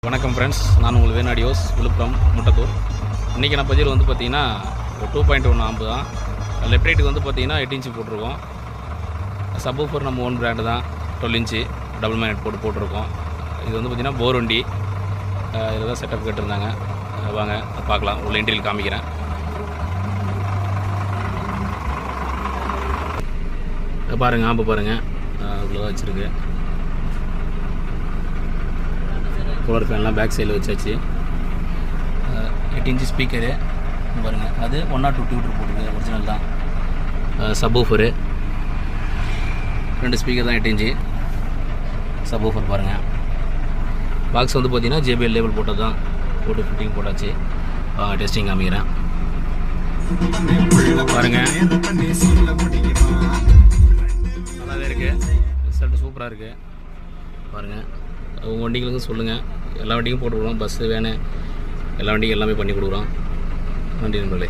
வணக்கம் ஃப்ரெண்ட்ஸ், நான் உங்கள் வேணாடியோஸ் விழுப்புரம் முட்டத்தூர். இன்றைக்கி நான் பதில் வந்து பார்த்திங்கன்னா ஒரு 2.1 ஆம்பு தான். லெஃப்ட் ரைட்டுக்கு வந்து பார்த்திங்கன்னா 8 இன்ச்சு போட்டிருக்கோம். சப்வூஃபர் நம்ம ஓன் பிராண்டு தான், 12 இன்ச்சு டபுள் மேக்னெட் போட்டிருக்கோம். இது வந்து பார்த்திங்கன்னா போர் வண்டி. இதில் தான் செட்டப் கேட்டிருந்தாங்க. வாங்க பார்க்கலாம், உள்ள இன்டீரியல் காமிக்கிறேன். பாருங்கள், ஆம்பு பாருங்கள், இவ்வளோ வச்சுருக்கு. கூலர் ஃபேன்லாம் பேக் சைடில் வச்சாச்சு. 8 இன்ச்சு ஸ்பீக்கரு பாருங்கள், அது 102 டியூட்டர் போட்டிருக்கு, ஒரிஜினல் தான். சப்வூஃபரு 2 ஸ்பீக்கர் தான், 8 இன்ச்சு சப்வூஃபர் பாருங்கள். பாக்ஸ் வந்து பார்த்திங்கன்னா JBL லேபிள் போட்டது தான், போட்டு ஃபிட்டிங் போட்டாச்சு. டெஸ்டிங் காமிக்கிறேன் பாருங்கள். நல்லாவே இருக்குது, ரிசல்ட் சூப்பராக இருக்குது பாருங்கள். உங்கள் வண்டிகளுக்கும் சொல்லுங்கள், எல்லா வண்டிக்கும் போட்டு கொடுக்குறோம். பஸ்ஸு, வேனு எல்லா வண்டிக்கும் எல்லாமே பண்ணி கொடுக்குறோம். நன்றி நண்பர்களே.